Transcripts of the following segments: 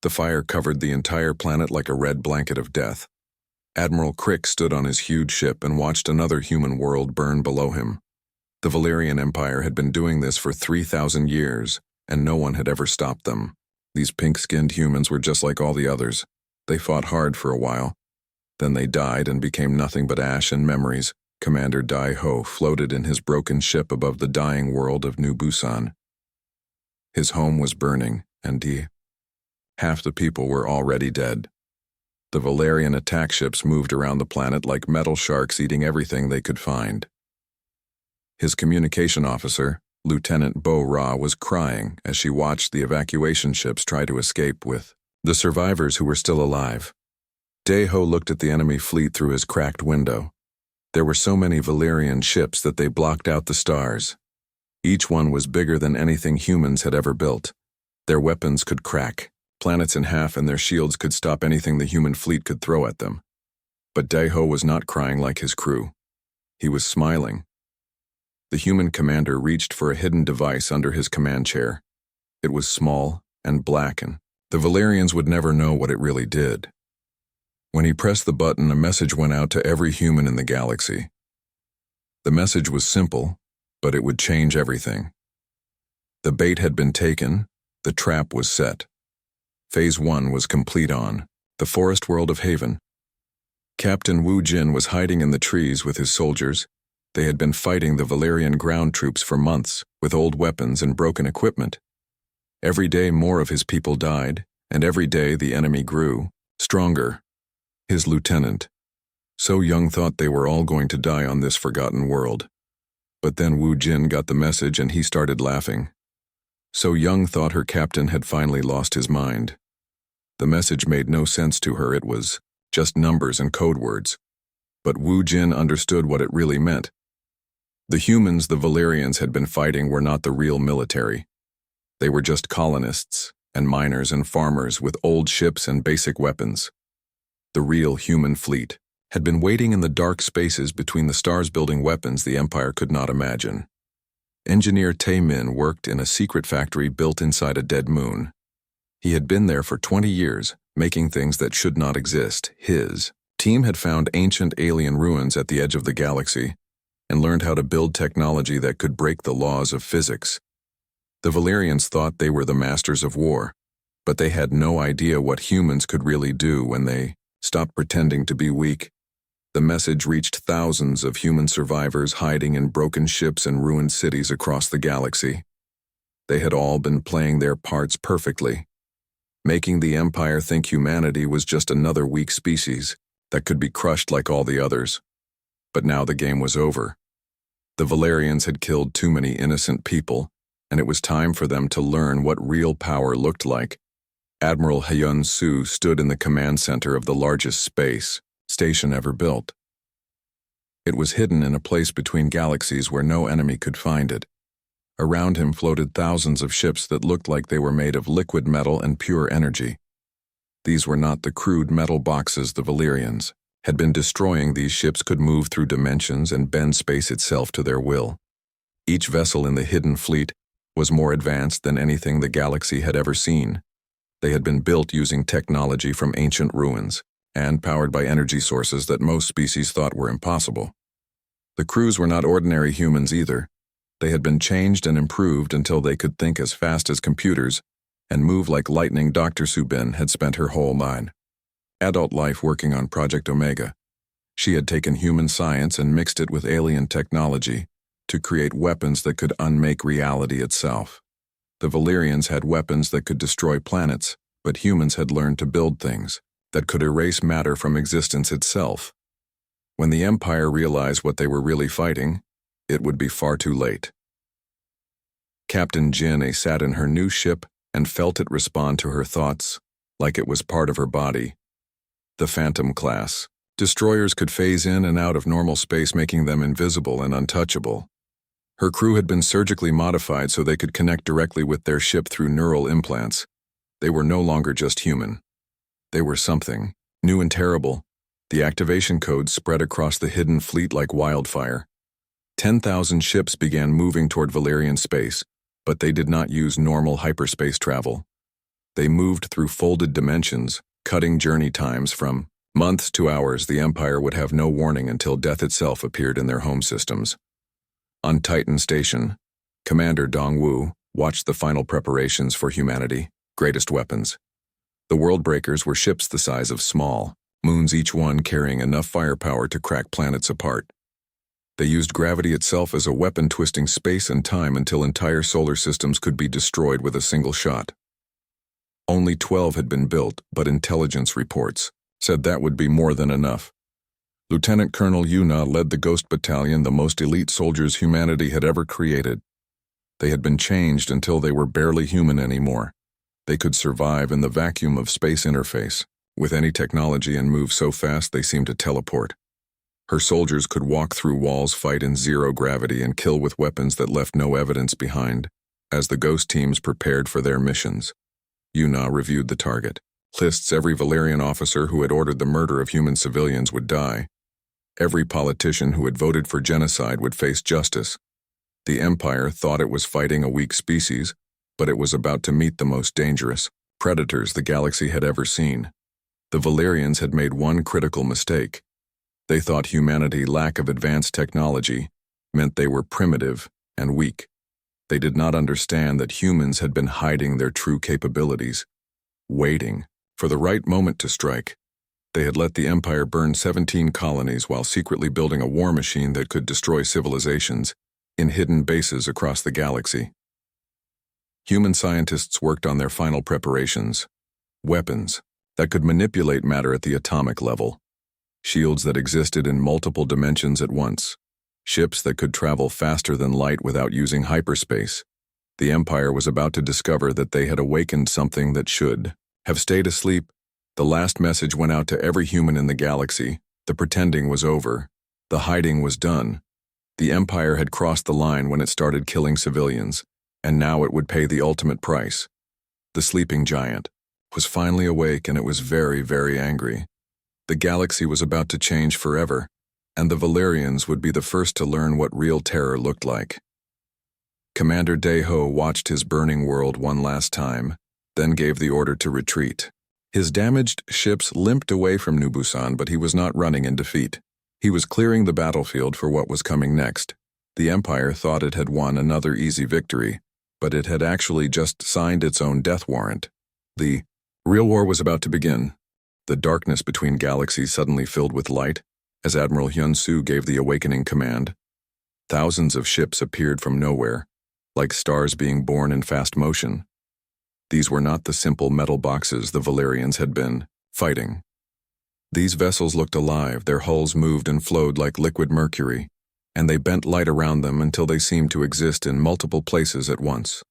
The fire covered the entire planet like a red blanket of death. Admiral Crick stood on his huge ship and watched another human world burn below him. The Valerian Empire had been doing this for 3,000 years, and no one had ever stopped them. These pink-skinned humans were just like all the others. They fought hard for a while. Then they died and became nothing but ash and memories. Commander Dai Ho floated in his broken ship above the dying world of New Busan. His home was burning, and half the people were already dead. The Valerian attack ships moved around the planet like metal sharks eating everything they could find. His communication officer, Lieutenant Bo Ra, was crying as she watched the evacuation ships try to escape with the survivors who were still alive. Dae-ho looked at the enemy fleet through his cracked window. There were so many Valerian ships that they blocked out the stars. Each one was bigger than anything humans had ever built. Their weapons could crack planets in half, and their shields could stop anything the human fleet could throw at them. But Dae-ho was not crying like his crew. He was smiling. The human commander reached for a hidden device under his command chair. It was small and black, and the Valerians would never know what it really did. When he pressed the button, a message went out to every human in the galaxy. The message was simple, but it would change everything. The bait had been taken, the trap was set. Phase 1 was complete on the forest world of Haven. Captain Wu Jin was hiding in the trees with his soldiers. They had been fighting the Valerian ground troops for months with old weapons and broken equipment. Every day more of his people died, and every day the enemy grew stronger. His lieutenant, So Young, thought they were all going to die on this forgotten world. But then Wu Jin got the message and he started laughing. So Young thought her captain had finally lost his mind. The message made no sense to her. It was just numbers and code words. But Wu Jin understood what it really meant. The humans the Valerians had been fighting were not the real military. They were just colonists and miners and farmers with old ships and basic weapons. The real human fleet had been waiting in the dark spaces between the stars building weapons the Empire could not imagine. Engineer Tae Min worked in a secret factory built inside a dead moon. He had been there for 20 years, making things that should not exist. His team had found ancient alien ruins at the edge of the galaxy and learned how to build technology that could break the laws of physics. The Valerians thought they were the masters of war, but they had no idea what humans could really do when they stopped pretending to be weak. The message reached thousands of human survivors hiding in broken ships and ruined cities across the galaxy. They had all been playing their parts perfectly, making the Empire think humanity was just another weak species that could be crushed like all the others. But now the game was over. The Valerians had killed too many innocent people, and it was time for them to learn what real power looked like. Admiral Hyun Soo stood in the command center of the largest space station ever built. It was hidden in a place between galaxies where no enemy could find it. Around him floated thousands of ships that looked like they were made of liquid metal and pure energy. These were not the crude metal boxes the Valerians had been destroying. These ships could move through dimensions and bend space itself to their will. Each vessel in the hidden fleet was more advanced than anything the galaxy had ever seen. They had been built using technology from ancient ruins and powered by energy sources that most species thought were impossible. The crews were not ordinary humans either. They had been changed and improved until they could think as fast as computers and move like lightning. Dr. Subin had spent her whole adult life working on Project Omega. She had taken human science and mixed it with alien technology to create weapons that could unmake reality itself. The Valerians had weapons that could destroy planets, but humans had learned to build things that could erase matter from existence itself. When the Empire realized what they were really fighting, it would be far too late. Captain Jin sat in her new ship and felt it respond to her thoughts like it was part of her body. The Phantom class destroyers could phase in and out of normal space, making them invisible and untouchable. Her crew had been surgically modified so they could connect directly with their ship through neural implants. They were no longer just human. They were something new and terrible. The activation codes spread across the hidden fleet like wildfire. 10,000 ships began moving toward Valerian space, but they did not use normal hyperspace travel. They moved through folded dimensions, cutting journey times from months to hours. The Empire would have no warning until death itself appeared in their home systems. On Titan Station, Commander Dongwu watched the final preparations for humanity, greatest weapons. The Worldbreakers were ships the size of small moons, each one carrying enough firepower to crack planets apart. They used gravity itself as a weapon, twisting space and time until entire solar systems could be destroyed with a single shot. Only 12 had been built, but intelligence reports said that would be more than enough. Lieutenant Colonel Yuna led the Ghost Battalion, the most elite soldiers humanity had ever created. They had been changed until they were barely human anymore. They could survive in the vacuum of space interface, with any technology, and move so fast they seemed to teleport. Her soldiers could walk through walls, fight in zero gravity, and kill with weapons that left no evidence behind. As the Ghost teams prepared for their missions, Yuna reviewed the target lists. Every Valerian officer who had ordered the murder of human civilians would die. Every politician who had voted for genocide would face justice. The Empire thought it was fighting a weak species, but it was about to meet the most dangerous predators the galaxy had ever seen. The Valerians had made one critical mistake. They thought humanity's lack of advanced technology meant they were primitive and weak. They did not understand that humans had been hiding their true capabilities, waiting for the right moment to strike. They had let the Empire burn 17 colonies while secretly building a war machine that could destroy civilizations in hidden bases across the galaxy. Human scientists worked on their final preparations, weapons that could manipulate matter at the atomic level, shields that existed in multiple dimensions at once, ships that could travel faster than light without using hyperspace. The Empire was about to discover that they had awakened something that should have stayed asleep. The last message went out to every human in the galaxy. The pretending was over. The hiding was done. The Empire had crossed the line when it started killing civilians, and now it would pay the ultimate price. The sleeping giant was finally awake, and it was very, very angry. The galaxy was about to change forever, and the Valerians would be the first to learn what real terror looked like. Commander Daeho watched his burning world one last time, then gave the order to retreat. His damaged ships limped away from New Busan, but he was not running in defeat. He was clearing the battlefield for what was coming next. The Empire thought it had won another easy victory, but it had actually just signed its own death warrant. The real war was about to begin. The darkness between galaxies suddenly filled with light as Admiral Hyun-soo gave the awakening command. Thousands of ships appeared from nowhere, like stars being born in fast motion. These were not the simple metal boxes the Valerians had been fighting. These vessels looked alive. Their hulls moved and flowed like liquid mercury, and they bent light around them until they seemed to exist in multiple places at once.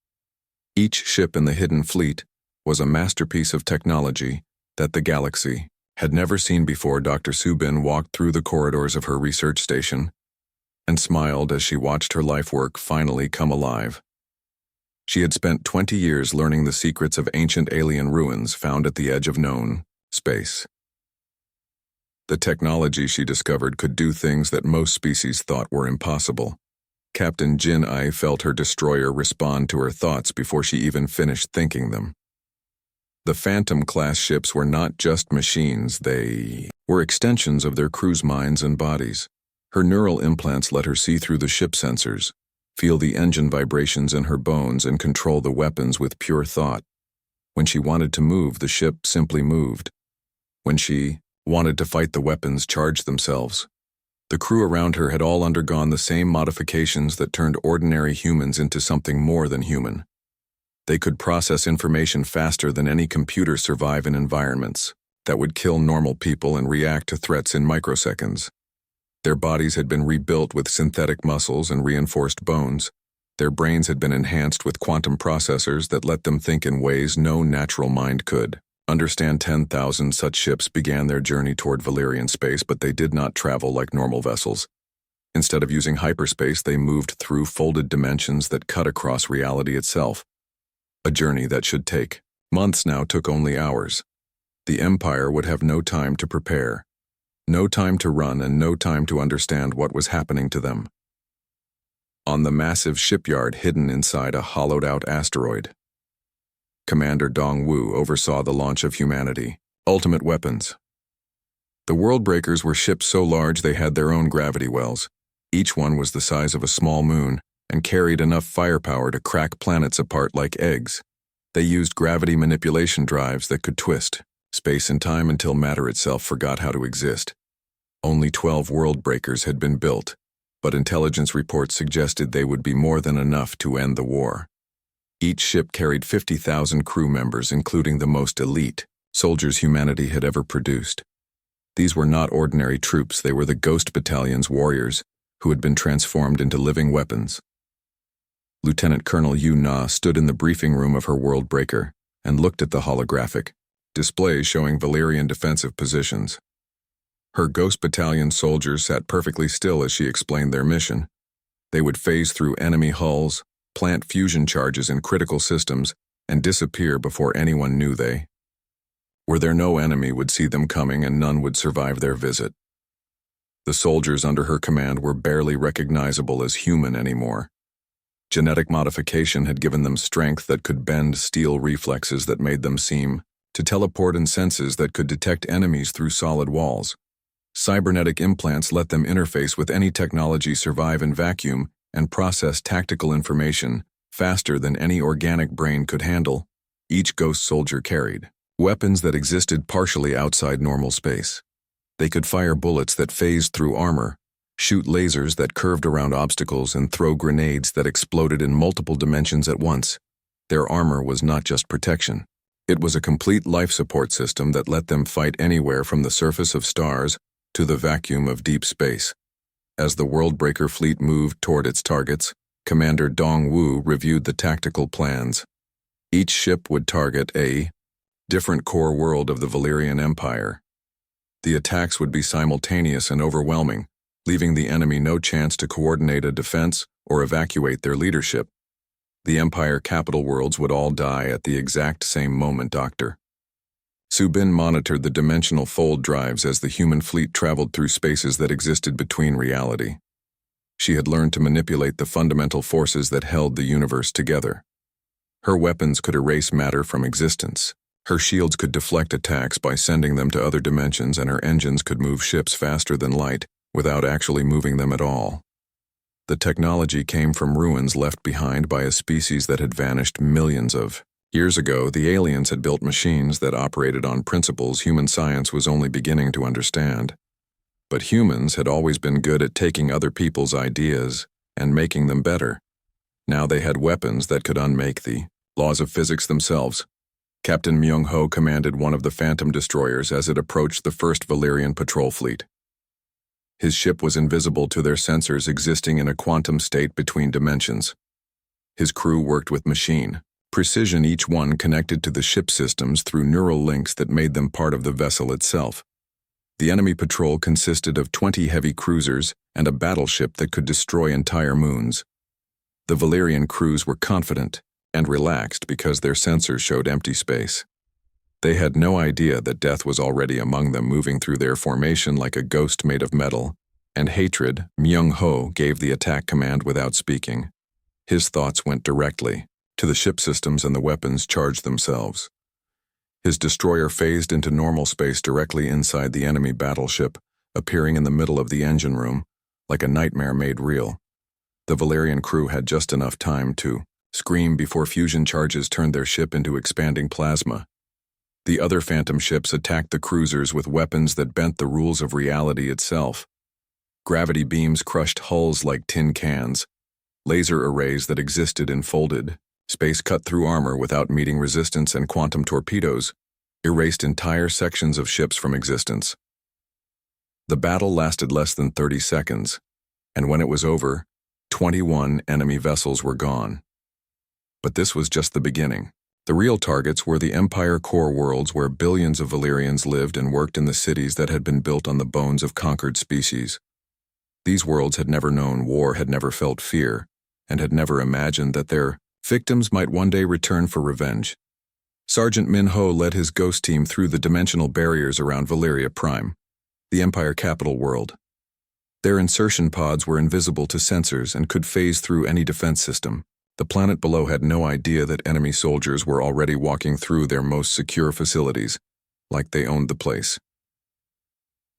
Each ship in the hidden fleet was a masterpiece of technology that the galaxy had never seen before. Dr. Subin walked through the corridors of her research station and smiled as she watched her life work finally come alive. She had spent 20 years learning the secrets of ancient alien ruins found at the edge of known space. The technology she discovered could do things that most species thought were impossible. Captain Jin Ai felt her destroyer respond to her thoughts before she even finished thinking them. The Phantom-class ships were not just machines, they were extensions of their crew's minds and bodies. Her neural implants let her see through the ship sensors, feel the engine vibrations in her bones, and control the weapons with pure thought. When she wanted to move, the ship simply moved. When she wanted to fight, the weapons charged themselves. The crew around her had all undergone the same modifications that turned ordinary humans into something more than human. They could process information faster than any computer, survive in environments that would kill normal people, and react to threats in microseconds. Their bodies had been rebuilt with synthetic muscles and reinforced bones. Their brains had been enhanced with quantum processors that let them think in ways no natural mind could understand. 10,000 such ships began their journey toward Valerian space, but they did not travel like normal vessels. Instead of using hyperspace, they moved through folded dimensions that cut across reality itself. A journey that should take months now took only hours. The Empire would have no time to prepare, no time to run, and no time to understand what was happening to them. On the massive shipyard hidden inside a hollowed-out asteroid, Commander Dongwu oversaw the launch of humanity. Ultimate weapons. The Worldbreakers were ships so large they had their own gravity wells. Each one was the size of a small moon and carried enough firepower to crack planets apart like eggs. They used gravity manipulation drives that could twist space and time until matter itself forgot how to exist. Only 12 Worldbreakers had been built, but intelligence reports suggested they would be more than enough to end the war. Each ship carried 50,000 crew members, including the most elite soldiers humanity had ever produced. These were not ordinary troops, they were the Ghost Battalion's warriors, who had been transformed into living weapons. Lieutenant Colonel Yu Na stood in the briefing room of her Worldbreaker and looked at the holographic displays showing Valerian defensive positions. Her Ghost Battalion soldiers sat perfectly still as she explained their mission. They would phase through enemy hulls, plant fusion charges in critical systems, and disappear before anyone knew they were there. No enemy would see them coming, and none would survive their visit. The soldiers under her command were barely recognizable as human anymore. Genetic modification had given them strength that could bend steel, reflexes that made them seem to teleport, and senses that could detect enemies through solid walls. Cybernetic implants let them interface with any technology, survive in vacuum, and process tactical information faster than any organic brain could handle. Each ghost soldier carried weapons that existed partially outside normal space. They could fire bullets that phased through armor, shoot lasers that curved around obstacles, and throw grenades that exploded in multiple dimensions at once. Their armor was not just protection. It was a complete life support system that let them fight anywhere from the surface of stars to the vacuum of deep space. As the Worldbreaker fleet moved toward its targets, Commander Dongwu reviewed the tactical plans. Each ship would target a different core world of the Valerian Empire. The attacks would be simultaneous and overwhelming, leaving the enemy no chance to coordinate a defense or evacuate their leadership. The Empire capital worlds would all die at the exact same moment. Dr. Subin monitored the dimensional fold drives as the human fleet traveled through spaces that existed between reality. She had learned to manipulate the fundamental forces that held the universe together. Her weapons could erase matter from existence. Her shields could deflect attacks by sending them to other dimensions, and her engines could move ships faster than light without actually moving them at all. The technology came from ruins left behind by a species that had vanished millions of years ago. The aliens had built machines that operated on principles human science was only beginning to understand. But humans had always been good at taking other people's ideas and making them better. Now they had weapons that could unmake the laws of physics themselves. Captain Myung-ho commanded one of the Phantom destroyers as it approached the first Valerian patrol fleet. His ship was invisible to their sensors, existing in a quantum state between dimensions. His crew worked with machine precision, each one connected to the ship systems through neural links that made them part of the vessel itself. The enemy patrol consisted of 20 heavy cruisers and a battleship that could destroy entire moons. The Valerian crews were confident and relaxed because their sensors showed empty space. They had no idea that death was already among them, moving through their formation like a ghost made of metal. And hatred, Myung-ho gave the attack command without speaking. His thoughts went directly to the ship systems, and the weapons charged themselves. His destroyer phased into normal space directly inside the enemy battleship, appearing in the middle of the engine room, like a nightmare made real. The Valerian crew had just enough time to scream before fusion charges turned their ship into expanding plasma. The other Phantom ships attacked the cruisers with weapons that bent the rules of reality itself. Gravity beams crushed hulls like tin cans. Laser arrays that existed in folded space cut through armor without meeting resistance, and quantum torpedoes erased entire sections of ships from existence. The battle lasted less than 30 seconds, and when it was over, 21 enemy vessels were gone. But this was just the beginning. The real targets were the Empire core worlds, where billions of Valerians lived and worked in the cities that had been built on the bones of conquered species. These worlds had never known war, had never felt fear, and had never imagined that their victims might one day return for revenge. Sergeant Min-ho led his ghost team through the dimensional barriers around Valeria Prime, the Empire capital world. Their insertion pods were invisible to sensors and could phase through any defense system. The planet below had no idea that enemy soldiers were already walking through their most secure facilities, like they owned the place.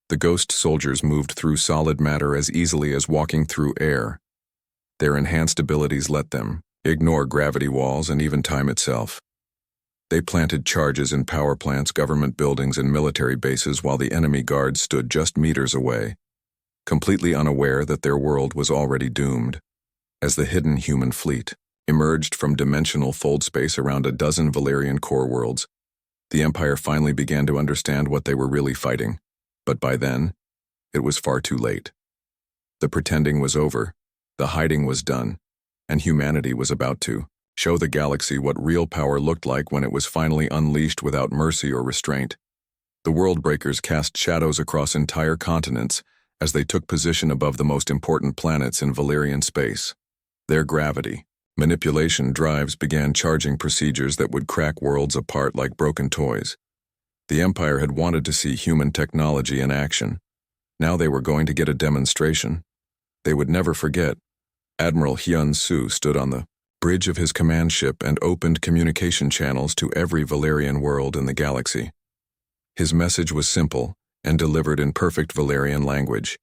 The ghost soldiers moved through solid matter as easily as walking through air. Their enhanced abilities let them ignore gravity walls and even time itself. They planted charges in power plants, government buildings, and military bases while the enemy guards stood just meters away, completely unaware that their world was already doomed. As the hidden human fleet emerged from dimensional fold space around a dozen Valerian core worlds, the Empire finally began to understand what they were really fighting. But by then, it was far too late. The pretending was over, the hiding was done, and humanity was about to show the galaxy what real power looked like when it was finally unleashed without mercy or restraint. The Worldbreakers cast shadows across entire continents as they took position above the most important planets in Valerian space. Their gravity manipulation drives began charging procedures that would crack worlds apart like broken toys. The Empire had wanted to see human technology in action. Now they were going to get a demonstration. They would never forget. Admiral Hyun-Soo stood on the bridge of his command ship and opened communication channels to every Valerian world in the galaxy. His message was simple and delivered in perfect Valerian language.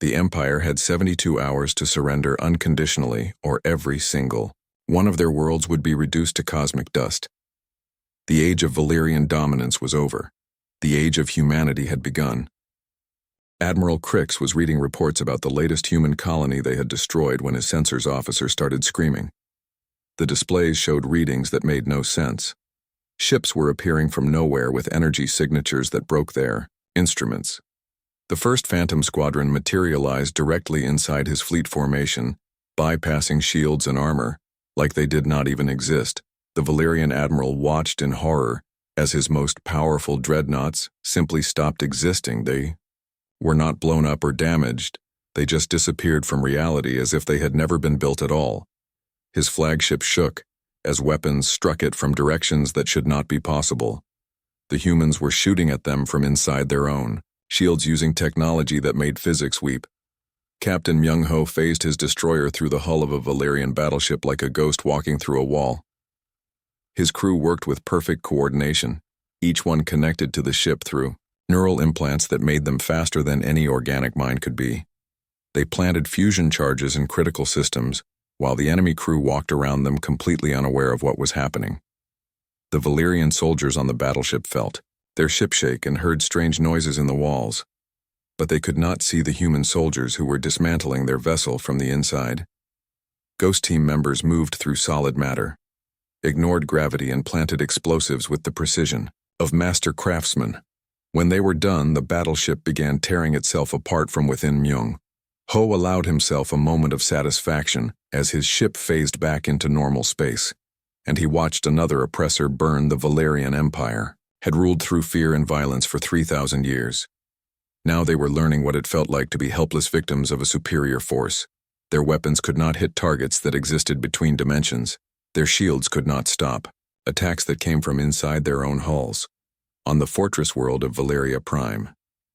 The Empire had 72 hours to surrender unconditionally, or every single one of their worlds would be reduced to cosmic dust. The age of Valerian dominance was over. The age of humanity had begun. Admiral Crix was reading reports about the latest human colony they had destroyed when his sensors officer started screaming. The displays showed readings that made no sense. Ships were appearing from nowhere with energy signatures that broke their instruments. The first Phantom Squadron materialized directly inside his fleet formation, bypassing shields and armor, like they did not even exist. The Valerian admiral watched in horror as his most powerful dreadnoughts simply stopped existing. They were not blown up or damaged, they just disappeared from reality as if they had never been built at all. His flagship shook as weapons struck it from directions that should not be possible. The humans were shooting at them from inside their own shields using technology that made physics weep. Captain Myung-ho phased his destroyer through the hull of a Valerian battleship like a ghost walking through a wall. His crew worked with perfect coordination, each one connected to the ship through neural implants that made them faster than any organic mind could be. They planted fusion charges in critical systems, while the enemy crew walked around them completely unaware of what was happening. The Valerian soldiers on the battleship felt their ship shake and heard strange noises in the walls, but they could not see the human soldiers who were dismantling their vessel from the inside. Ghost Team members moved through solid matter, ignored gravity, and planted explosives with the precision of master craftsmen. When they were done, the battleship began tearing itself apart from within. Myung-ho allowed himself a moment of satisfaction as his ship phased back into normal space, and he watched another oppressor burn. The Valerian Empire had ruled through fear and violence for 3,000 years. Now they were learning what it felt like to be helpless victims of a superior force. Their weapons could not hit targets that existed between dimensions. Their shields could not stop attacks that came from inside their own hulls. On the fortress world of Valeria Prime,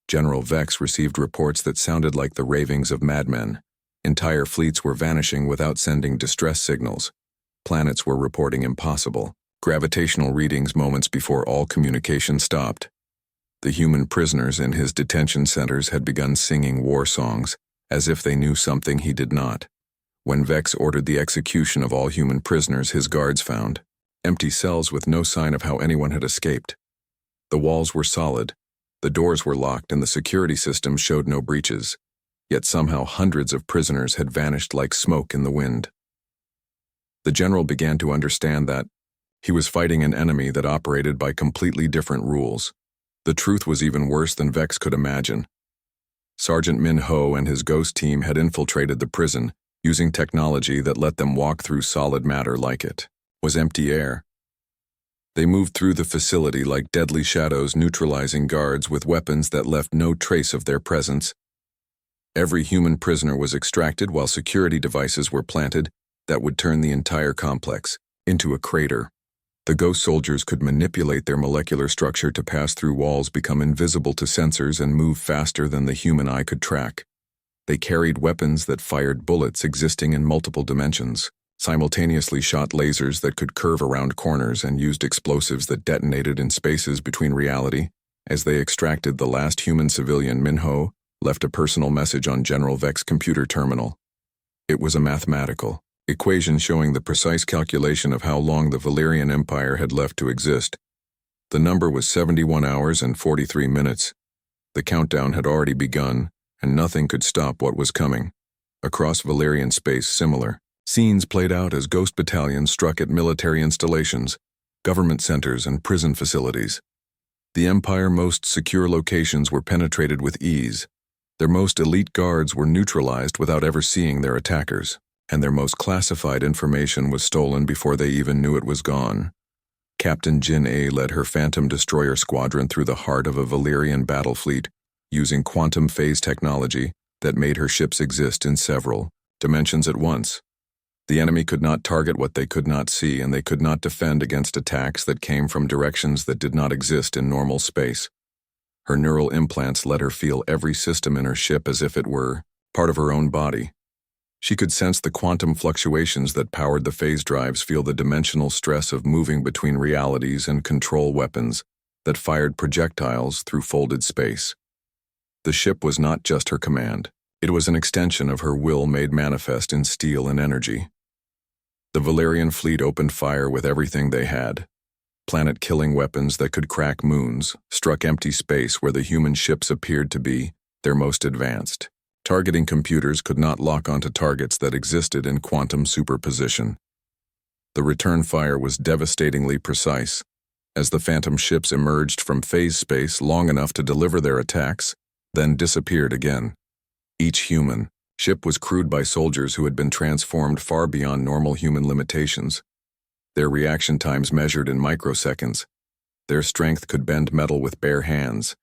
General Vex received reports that sounded like the ravings of madmen. Entire fleets were vanishing without sending distress signals. Planets were reporting impossible gravitational readings moments before all communication stopped. The human prisoners in his detention centers had begun singing war songs, as if they knew something he did not. When Vex ordered the execution of all human prisoners, his guards found empty cells with no sign of how anyone had escaped. The walls were solid, the doors were locked, and the security system showed no breaches. Yet somehow hundreds of prisoners had vanished like smoke in the wind. The general began to understand that he was fighting an enemy that operated by completely different rules. The truth was even worse than Vex could imagine. Sergeant Min-ho and his ghost team had infiltrated the prison, using technology that let them walk through solid matter like it was empty air. They moved through the facility like deadly shadows, neutralizing guards with weapons that left no trace of their presence. Every human prisoner was extracted while security devices were planted that would turn the entire complex into a crater. The ghost soldiers could manipulate their molecular structure to pass through walls, become invisible to sensors, and move faster than the human eye could track. They carried weapons that fired bullets existing in multiple dimensions. simultaneously shot lasers that could curve around corners and used explosives that detonated in spaces between reality. As they extracted, the last human civilian, Minho, left a personal message on General Vec's computer terminal. It was a mathematical equation showing the precise calculation of how long the Valerian Empire had left to exist. The number was 71 hours and 43 minutes. The countdown had already begun, and nothing could stop what was coming. Across Valerian space, similar scenes played out as ghost battalions struck at military installations, government centers, and prison facilities. The Empire's most secure locations were penetrated with ease. Their most elite guards were neutralized without ever seeing their attackers, and their most classified information was stolen before they even knew it was gone. Captain Jin A led her Phantom Destroyer squadron through the heart of a Valerian battle fleet, using quantum phase technology that made her ships exist in several dimensions at once. The enemy could not target what they could not see, and they could not defend against attacks that came from directions that did not exist in normal space. Her neural implants let her feel every system in her ship as if it were part of her own body. She could sense the quantum fluctuations that powered the phase drives, feel the dimensional stress of moving between realities, and control weapons that fired projectiles through folded space. The ship was not just her command. It was an extension of her will made manifest in steel and energy. The Valerian fleet opened fire with everything they had. Planet-killing weapons that could crack moons struck empty space where the human ships appeared to be their most advanced. Targeting computers could not lock onto targets that existed in quantum superposition. The return fire was devastatingly precise. As the Phantom ships emerged from phase space long enough to deliver their attacks, then disappeared again. Each human ship was crewed by soldiers who had been transformed far beyond normal human limitations. Their reaction times measured in microseconds. Their strength could bend metal with bare hands,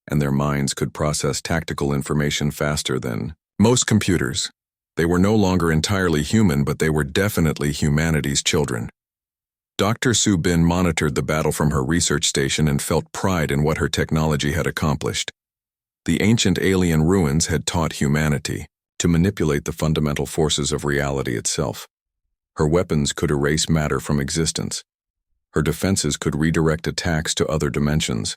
and their minds could process tactical information faster than most computers. They were no longer entirely human, but they were definitely humanity's children. Dr. Su Bin monitored the battle from her research station and felt pride in what her technology had accomplished. The ancient alien ruins had taught humanity to manipulate the fundamental forces of reality itself. Her weapons could erase matter from existence. Her defenses could redirect attacks to other dimensions,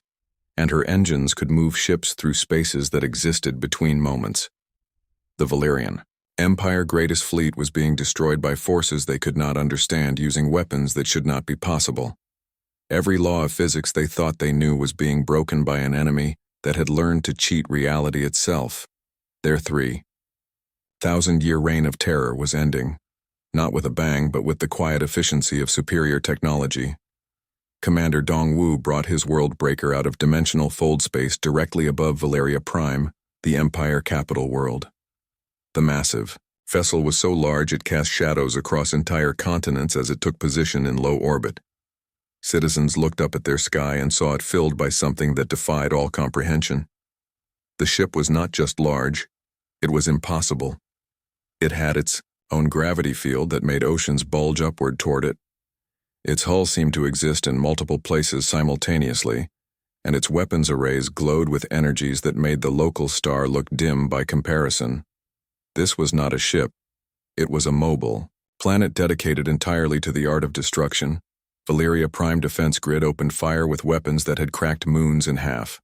and her engines could move ships through spaces that existed between moments. The Valerian Empire greatest fleet was being destroyed by forces they could not understand, using weapons that should not be possible. Every law of physics they thought they knew was being broken by an enemy that had learned to cheat reality itself. Their 3,000-year reign of terror was ending, not with a bang, but with the quiet efficiency of superior technology. Commander Dongwu brought his world breaker out of dimensional fold space directly above Valeria Prime, the Empire capital world. The massive vessel was so large it cast shadows across entire continents as it took position in low orbit. Citizens looked up at their sky and saw it filled by something that defied all comprehension. The ship was not just large, it was impossible. It had its own gravity field that made oceans bulge upward toward it. Its hull seemed to exist in multiple places simultaneously, and its weapons arrays glowed with energies that made the local star look dim by comparison. This was not a ship. It was a mobile planet dedicated entirely to the art of destruction. Valeria Prime Defense Grid opened fire with weapons that had cracked moons in half.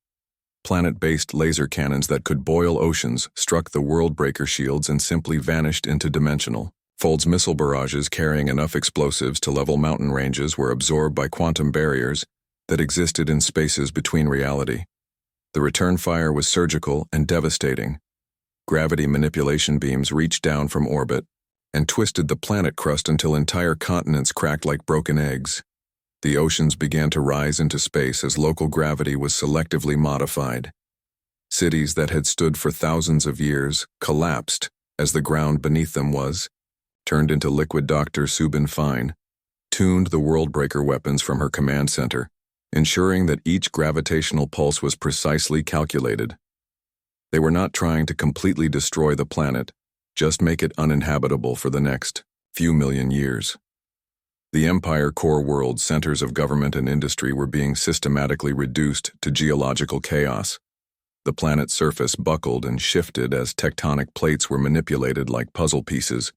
Planet-based laser cannons that could boil oceans struck the world-breaker shields and simply vanished into dimensional folds. Missile barrages carrying enough explosives to level mountain ranges were absorbed by quantum barriers that existed in spaces between reality. The return fire was surgical and devastating. Gravity manipulation beams reached down from orbit and twisted the planet crust until entire continents cracked like broken eggs. The oceans began to rise into space as local gravity was selectively modified. Cities that had stood for thousands of years collapsed as the ground beneath them was turned into liquid. Dr. Subin Fine tuned the world-breaker weapons from her command center, ensuring that each gravitational pulse was precisely calculated. They were not trying to completely destroy the planet, just make it uninhabitable for the next few million years. The Empire core world centers of government and industry were being systematically reduced to geological chaos. The planet's surface buckled and shifted as tectonic plates were manipulated like puzzle pieces.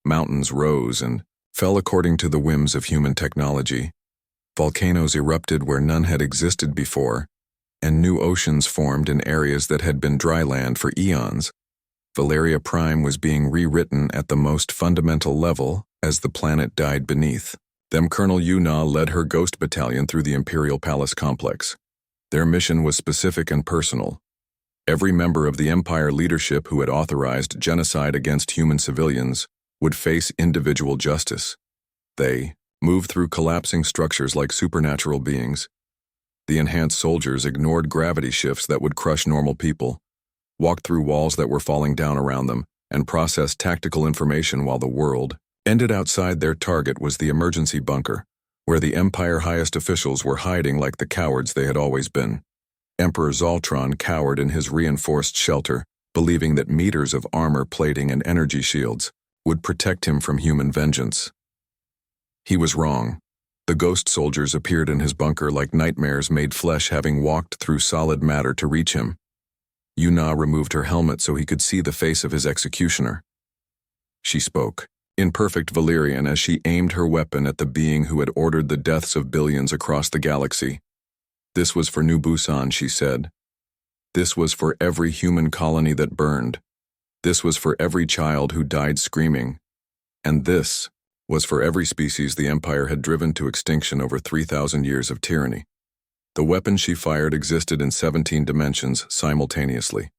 Mountains rose and fell according to the whims of human technology. Volcanoes erupted where none had existed before, and new oceans formed in areas that had been dry land for eons. Valeria Prime was being rewritten at the most fundamental level as the planet died beneath. Them Colonel Yuna led her Ghost Battalion through the Imperial Palace complex. Their mission was specific and personal. Every member of the Empire leadership who had authorized genocide against human civilians would face individual justice. They moved through collapsing structures like supernatural beings. The enhanced soldiers ignored gravity shifts that would crush normal people, walked through walls that were falling down around them, and processed tactical information while the world ended outside. Their target was the emergency bunker, where the Empire highest officials were hiding like the cowards they had always been. Emperor Zoltron cowered in his reinforced shelter, believing that meters of armor plating and energy shields would protect him from human vengeance. He was wrong. The ghost soldiers appeared in his bunker like nightmares made flesh, having walked through solid matter to reach him. Yuna removed her helmet so he could see the face of his executioner. She spoke, in perfect Valyrian, as she aimed her weapon at the being who had ordered the deaths of billions across the galaxy. This was for New Busan, she said. This was for every human colony that burned. This was for every child who died screaming. And this was for every species the Empire had driven to extinction over 3,000 years of tyranny. The weapon she fired existed in 17 dimensions simultaneously.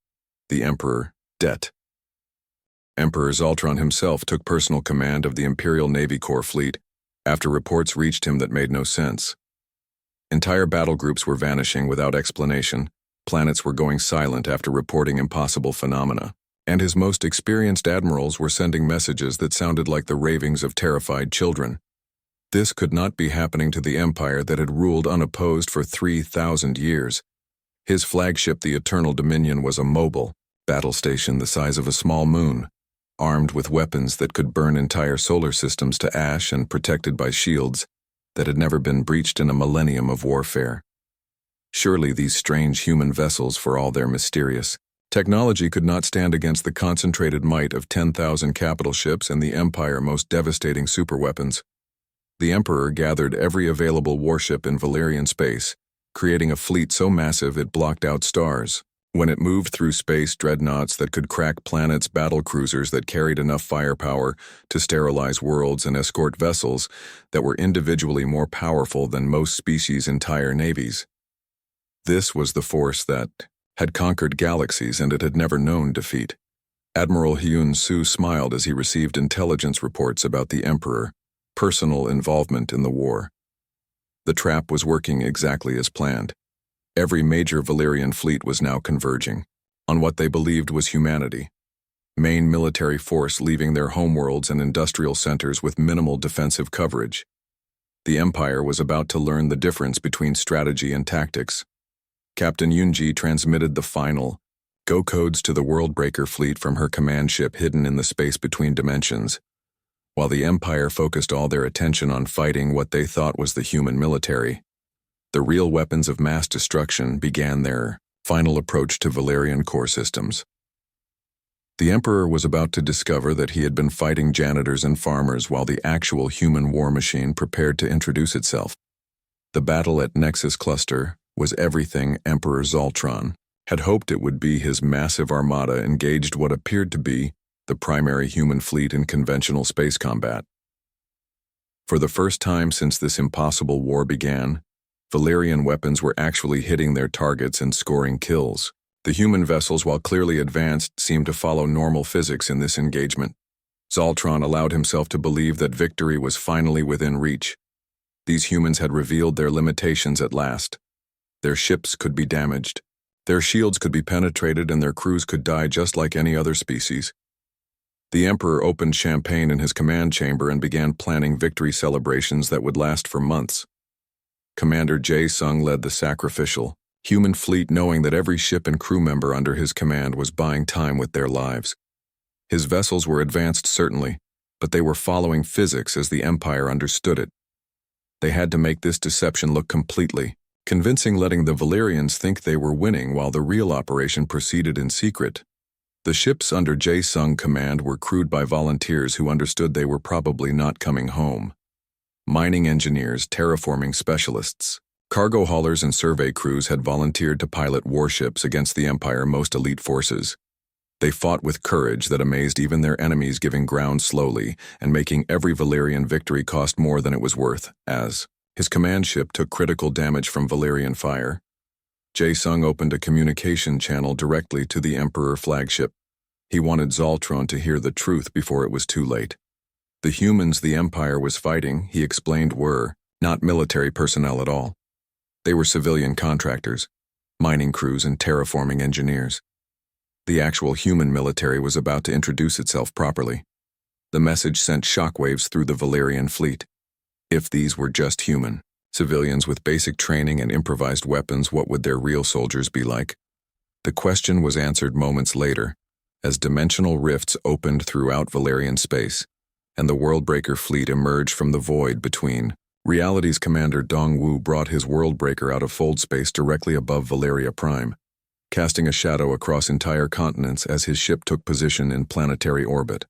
The Emperor, Det. Emperor Zoltron himself took personal command of the Imperial Navy Corps fleet after reports reached him that made no sense. Entire battle groups were vanishing without explanation, planets were going silent after reporting impossible phenomena, and his most experienced admirals were sending messages that sounded like the ravings of terrified children. This could not be happening to the Empire that had ruled unopposed for 3,000 years. His flagship, the Eternal Dominion, was a mobile battle station the size of a small moon, armed with weapons that could burn entire solar systems to ash and protected by shields that had never been breached in a millennium of warfare. Surely these strange human vessels, for all their mysterious technology, could not stand against the concentrated might of 10,000 capital ships and the Empire's most devastating superweapons. The Emperor gathered every available warship in Valyrian space, creating a fleet so massive it blocked out stars. When it moved through space, dreadnoughts that could crack planets, battle cruisers that carried enough firepower to sterilize worlds, and escort vessels that were individually more powerful than most species' entire navies. This was the force that had conquered galaxies, and it had never known defeat. Admiral Hyun-Soo smiled as he received intelligence reports about the Emperor's personal involvement in the war. The trap was working exactly as planned. Every major Valyrian fleet was now converging on what they believed was humanity. Main military force leaving their homeworlds and industrial centers with minimal defensive coverage. The Empire was about to learn the difference between strategy and tactics. Captain Yunji transmitted the final go codes to the Worldbreaker fleet from her command ship hidden in the space between dimensions, while the Empire focused all their attention on fighting what they thought was the human military. The real weapons of mass destruction began their final approach to Valyrian core systems. The Emperor was about to discover that he had been fighting janitors and farmers while the actual human war machine prepared to introduce itself. The battle at Nexus Cluster was everything Emperor Zoltron had hoped it would be. His massive armada engaged what appeared to be the primary human fleet in conventional space combat. For the first time since this impossible war began, Valyrian weapons were actually hitting their targets and scoring kills. The human vessels, while clearly advanced, seemed to follow normal physics in this engagement. Zoltron allowed himself to believe that victory was finally within reach. These humans had revealed their limitations at last. Their ships could be damaged, their shields could be penetrated, and their crews could die just like any other species. The Emperor opened champagne in his command chamber and began planning victory celebrations that would last for months. Commander Jae-sung led the sacrificial human fleet, knowing that every ship and crew member under his command was buying time with their lives. His vessels were advanced, certainly, but they were following physics as the Empire understood it. They had to make this deception look completely convincing, letting the Valyrians think they were winning while the real operation proceeded in secret. The ships under Jae-sung command were crewed by volunteers who understood they were probably not coming home. Mining engineers, terraforming specialists, cargo haulers and survey crews had volunteered to pilot warships against the Empire's most elite forces. They fought with courage that amazed even their enemies, giving ground slowly and making every Valyrian victory cost more than it was worth, as his command ship took critical damage from Valyrian fire. Jae-sung opened a communication channel directly to the Emperor flagship. He wanted Zoltron to hear the truth before it was too late. The humans the Empire was fighting, he explained, were not military personnel at all. They were civilian contractors, mining crews and terraforming engineers. The actual human military was about to introduce itself properly. The message sent shockwaves through the Valyrian fleet. If these were just human civilians with basic training and improvised weapons, what would their real soldiers be like? The question was answered moments later, as dimensional rifts opened throughout Valyrian space, and the Worldbreaker fleet emerged from the void between. Reality's commander Dong-Wu brought his Worldbreaker out of fold space directly above Valyria Prime, casting a shadow across entire continents as his ship took position in planetary orbit.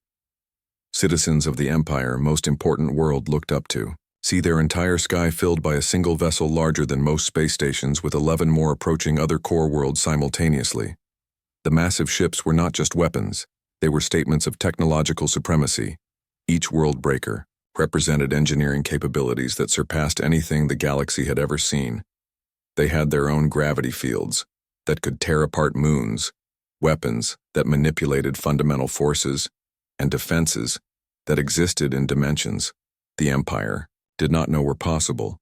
Citizens of the Empire, most important world, looked up to see their entire sky filled by a single vessel larger than most space stations, with 11 more approaching other core worlds simultaneously. The massive ships were not just weapons, they were statements of technological supremacy. Each Worldbreaker represented engineering capabilities that surpassed anything the galaxy had ever seen. They had their own gravity fields that could tear apart moons, weapons that manipulated fundamental forces, and defenses that existed in dimensions the Empire did not know were possible.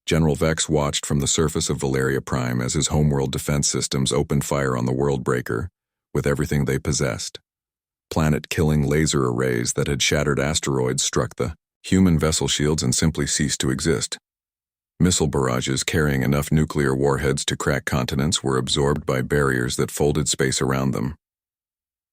General Vex watched from the surface of Valyria Prime as his homeworld defense systems opened fire on the Worldbreaker with everything they possessed. Planet-killing laser arrays that had shattered asteroids struck the human vessel shields and simply ceased to exist. Missile barrages carrying enough nuclear warheads to crack continents were absorbed by barriers that folded space around them.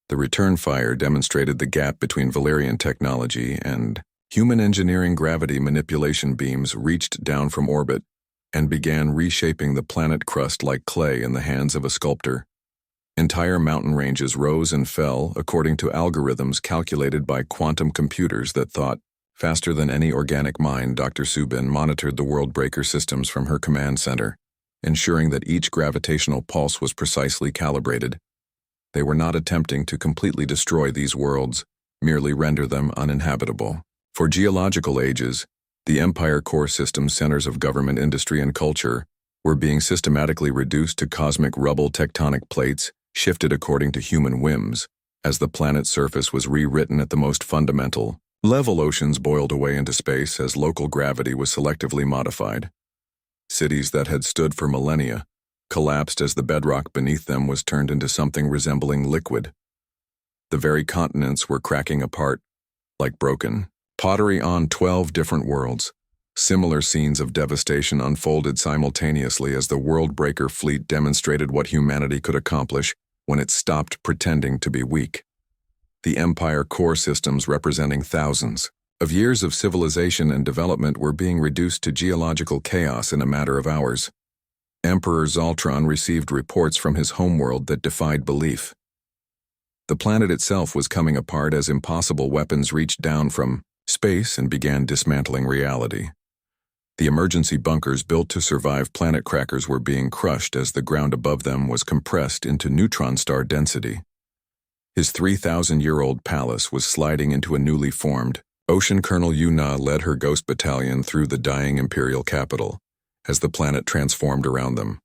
The return fire demonstrated the gap between Valyrian technology and human engineering. Gravity manipulation beams reached down from orbit and began reshaping the planet crust like clay in the hands of a sculptor. Entire mountain ranges rose and fell according to algorithms calculated by quantum computers that thought faster than any organic mind. Dr. Subin monitored the Worldbreaker systems from her command center, ensuring that each gravitational pulse was precisely calibrated. They were not attempting to completely destroy these worlds, merely render them uninhabitable. For geological ages, the Empire core system centers of government, industry, and culture were being systematically reduced to cosmic rubble. Tectonic plates shifted according to human whims, as the planet's surface was rewritten at the most fundamental level. Oceans boiled away into space as local gravity was selectively modified. Cities that had stood for millennia collapsed as the bedrock beneath them was turned into something resembling liquid. The very continents were cracking apart, like broken pottery on 12 different worlds. Similar scenes of devastation unfolded simultaneously as the Worldbreaker fleet demonstrated what humanity could accomplish when it stopped pretending to be weak. The Empire core systems, representing thousands of years of civilization and development, were being reduced to geological chaos in a matter of hours. Emperor Zoltron received reports from his homeworld that defied belief. The planet itself was coming apart as impossible weapons reached down from space and began dismantling reality. The emergency bunkers built to survive planet crackers were being crushed as the ground above them was compressed into neutron star density. His 3,000-year-old palace was sliding into a newly formed ocean. Colonel Yuna led her ghost battalion through the dying imperial capital as the planet transformed around them.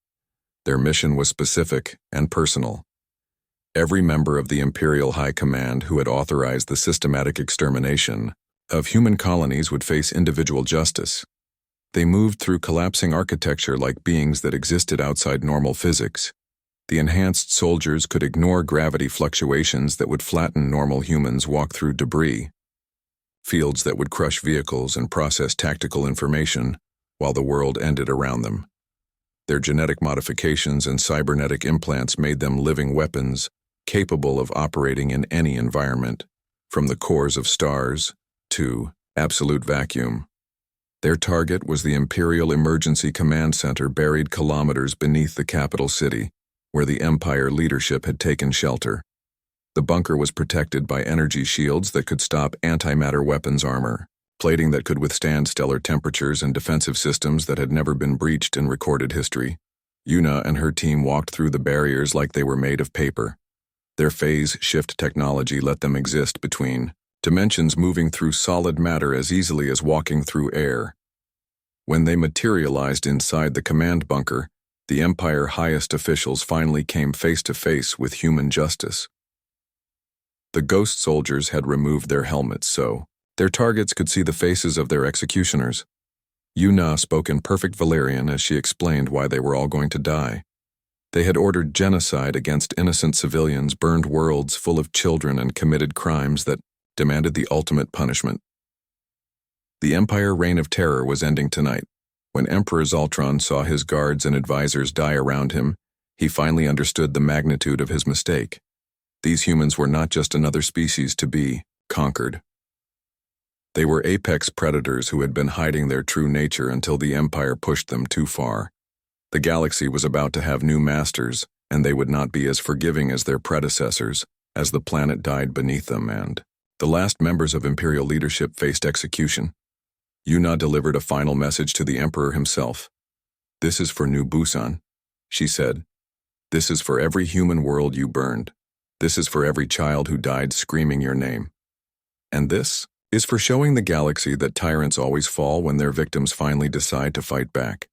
Their mission was specific and personal. Every member of the Imperial High Command who had authorized the systematic extermination of human colonies would face individual justice. They moved through collapsing architecture like beings that existed outside normal physics. The enhanced soldiers could ignore gravity fluctuations that would flatten normal humans, walk through debris, fields that would crush vehicles, and process tactical information while the world ended around them. Their genetic modifications and cybernetic implants made them living weapons capable of operating in any environment, from the cores of stars to absolute vacuum. Their target was the Imperial Emergency Command Center, buried kilometers beneath the capital city, where the Empire leadership had taken shelter. The bunker was protected by energy shields that could stop antimatter weapons armor, plating that could withstand stellar temperatures, and defensive systems that had never been breached in recorded history. Yuna and her team walked through the barriers like they were made of paper. Their phase shift technology let them exist between dimensions, moving through solid matter as easily as walking through air. When they materialized inside the command bunker, the Empire highest officials finally came face to face with human justice. The ghost soldiers had removed their helmets so their targets could see the faces of their executioners. Yuna spoke in perfect Valyrian as she explained why they were all going to die. They had ordered genocide against innocent civilians, burned worlds full of children, and committed crimes that demanded the ultimate punishment. The Empire reign of terror was ending tonight. When Emperor Zoltron saw his guards and advisors die around him, he finally understood the magnitude of his mistake. These humans were not just another species to be conquered. They were apex predators who had been hiding their true nature until the Empire pushed them too far. The galaxy was about to have new masters, and they would not be as forgiving as their predecessors, as the planet died beneath them and the last members of Imperial leadership faced execution. Yuna delivered a final message to the Emperor himself. "This is for New Busan," she said. "This is for every human world you burned. This is for every child who died screaming your name. And this is for showing the galaxy that tyrants always fall when their victims finally decide to fight back."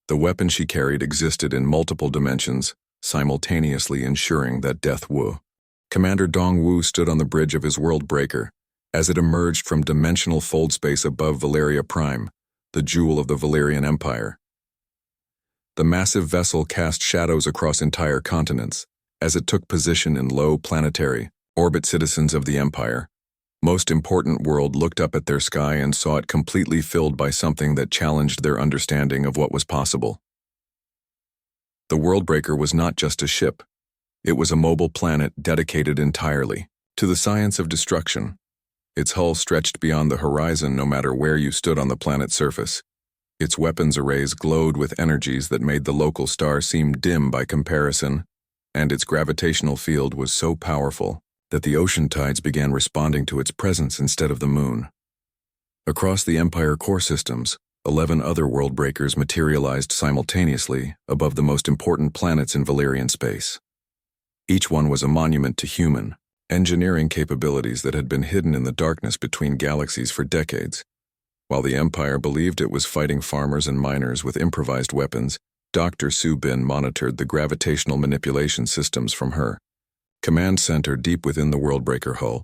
The weapon she carried existed in multiple dimensions, simultaneously ensuring that death would. Commander Dongwu stood on the bridge of his world breaker. As it emerged from dimensional fold space above Valeria Prime, the jewel of the Valyrian Empire. The massive vessel cast shadows across entire continents. As it took position in low planetary orbit, citizens of the Empire, most important world, looked up at their sky and saw it completely filled by something that challenged their understanding of what was possible. The Worldbreaker was not just a ship. It was a mobile planet dedicated entirely to the science of destruction. Its hull stretched beyond the horizon no matter where you stood on the planet's surface. Its weapons arrays glowed with energies that made the local star seem dim by comparison, and its gravitational field was so powerful that the ocean tides began responding to its presence instead of the moon. Across the Empire core systems, 11 other world-breakers materialized simultaneously above the most important planets in Valyrian space. Each one was a monument to human engineering capabilities that had been hidden in the darkness between galaxies for decades. While the Empire believed it was fighting farmers and miners with improvised weapons, Dr. Su Bin monitored the gravitational manipulation systems from her command center deep within the Worldbreaker hull.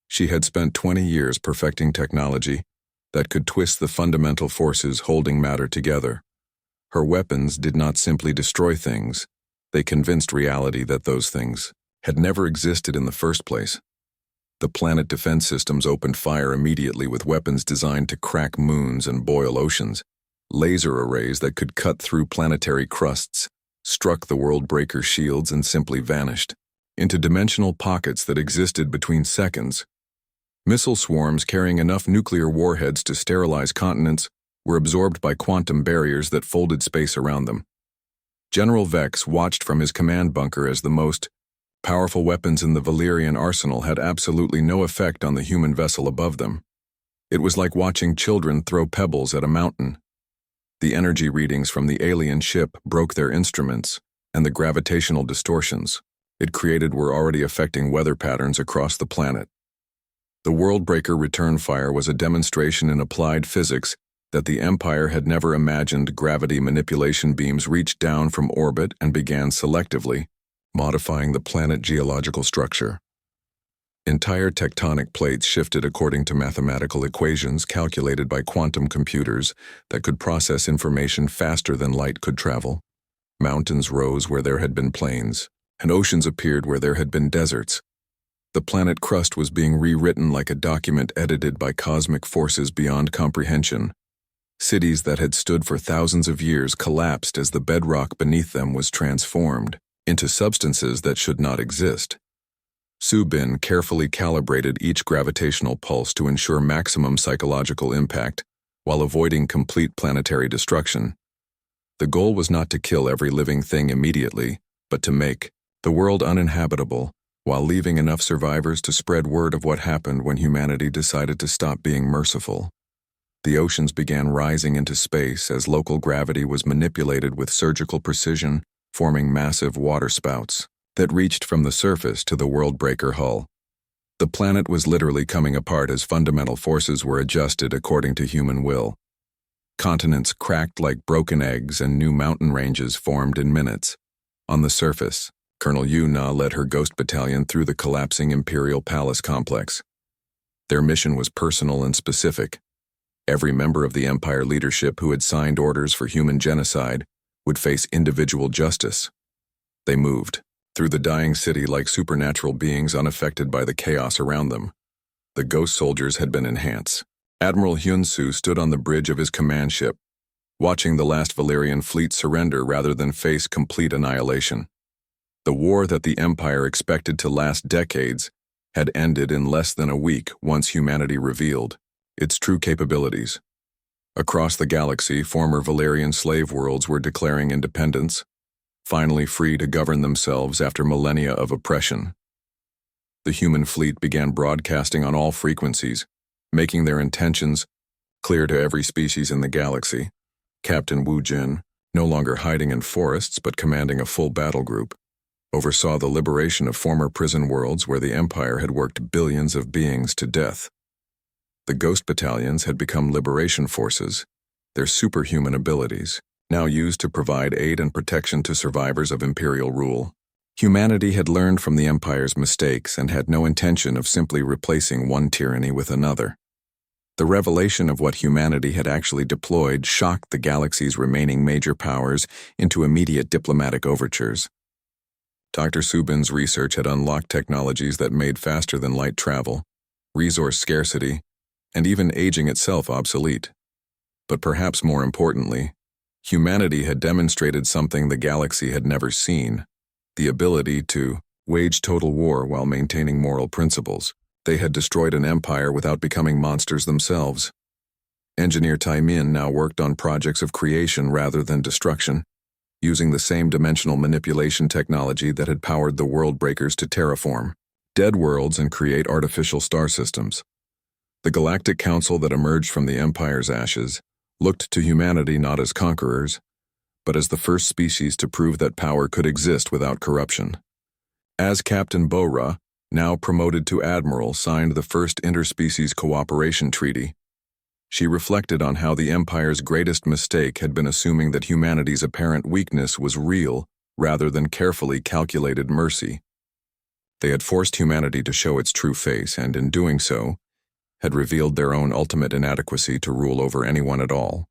She had spent 20 years perfecting technology that could twist the fundamental forces holding matter together. Her weapons did not simply destroy things, they convinced reality that those things had never existed in the first place. The planet defense systems opened fire immediately with weapons designed to crack moons and boil oceans. Laser arrays that could cut through planetary crusts struck the Worldbreaker shields and simply vanished into dimensional pockets that existed between seconds. Missile swarms carrying enough nuclear warheads to sterilize continents were absorbed by quantum barriers that folded space around them. General Vex watched from his command bunker as the most powerful weapons in the Valyrian arsenal had absolutely no effect on the human vessel above them. It was like watching children throw pebbles at a mountain. The energy readings from the alien ship broke their instruments, and the gravitational distortions it created were already affecting weather patterns across the planet. The Worldbreaker return fire was a demonstration in applied physics that the Empire had never imagined. Gravity manipulation beams reached down from orbit and began selectively modifying the planet geological structure. Entire tectonic plates shifted according to mathematical equations calculated by quantum computers that could process information faster than light could travel. Mountains rose where there had been plains, and oceans appeared where there had been deserts. The planet crust was being rewritten like a document edited by cosmic forces beyond comprehension. Cities that had stood for thousands of years collapsed as the bedrock beneath them was transformed into substances that should not exist. Su Bin carefully calibrated each gravitational pulse to ensure maximum psychological impact while avoiding complete planetary destruction. The goal was not to kill every living thing immediately, but to make the world uninhabitable while leaving enough survivors to spread word of what happened when humanity decided to stop being merciful. The oceans began rising into space as local gravity was manipulated with surgical precision, forming massive waterspouts that reached from the surface to the world-breaker hull. The planet was literally coming apart as fundamental forces were adjusted according to human will. Continents cracked like broken eggs and new mountain ranges formed in minutes. On the surface, Colonel Yu-Na led her Ghost Battalion through the collapsing Imperial Palace complex. Their mission was personal and specific. Every member of the Empire leadership who had signed orders for human genocide would face individual justice. They moved through the dying city like supernatural beings unaffected by the chaos around them. The ghost soldiers had been enhanced. Admiral Hyun-Soo stood on the bridge of his command ship, watching the last Valerian fleet surrender rather than face complete annihilation. The war that the Empire expected to last decades had ended in less than a week once humanity revealed its true capabilities. Across the galaxy, former Valerian slave worlds were declaring independence, finally free to govern themselves after millennia of oppression. The human fleet began broadcasting on all frequencies, making their intentions clear to every species in the galaxy. Captain Wu Jin, no longer hiding in forests but commanding a full battle group, oversaw the liberation of former prison worlds where the Empire had worked billions of beings to death. The Ghost Battalions had become liberation forces, their superhuman abilities, now used to provide aid and protection to survivors of Imperial rule. Humanity had learned from the Empire's mistakes and had no intention of simply replacing one tyranny with another. The revelation of what humanity had actually deployed shocked the galaxy's remaining major powers into immediate diplomatic overtures. Dr. Subin's research had unlocked technologies that made faster-than-light travel, resource scarcity, and even aging itself obsolete. But perhaps more importantly, humanity had demonstrated something the galaxy had never seen: the ability to wage total war while maintaining moral principles. They had destroyed an empire without becoming monsters themselves. Engineer Tai Min now worked on projects of creation rather than destruction, using the same dimensional manipulation technology that had powered the world breakers to terraform dead worlds and create artificial star systems. The Galactic Council that emerged from the Empire's ashes looked to humanity not as conquerors, but as the first species to prove that power could exist without corruption. As Captain Bo-Ra, now promoted to Admiral, signed the first interspecies cooperation treaty, she reflected on how the Empire's greatest mistake had been assuming that humanity's apparent weakness was real rather than carefully calculated mercy. They had forced humanity to show its true face and, in doing so, had revealed their own ultimate inadequacy to rule over anyone at all.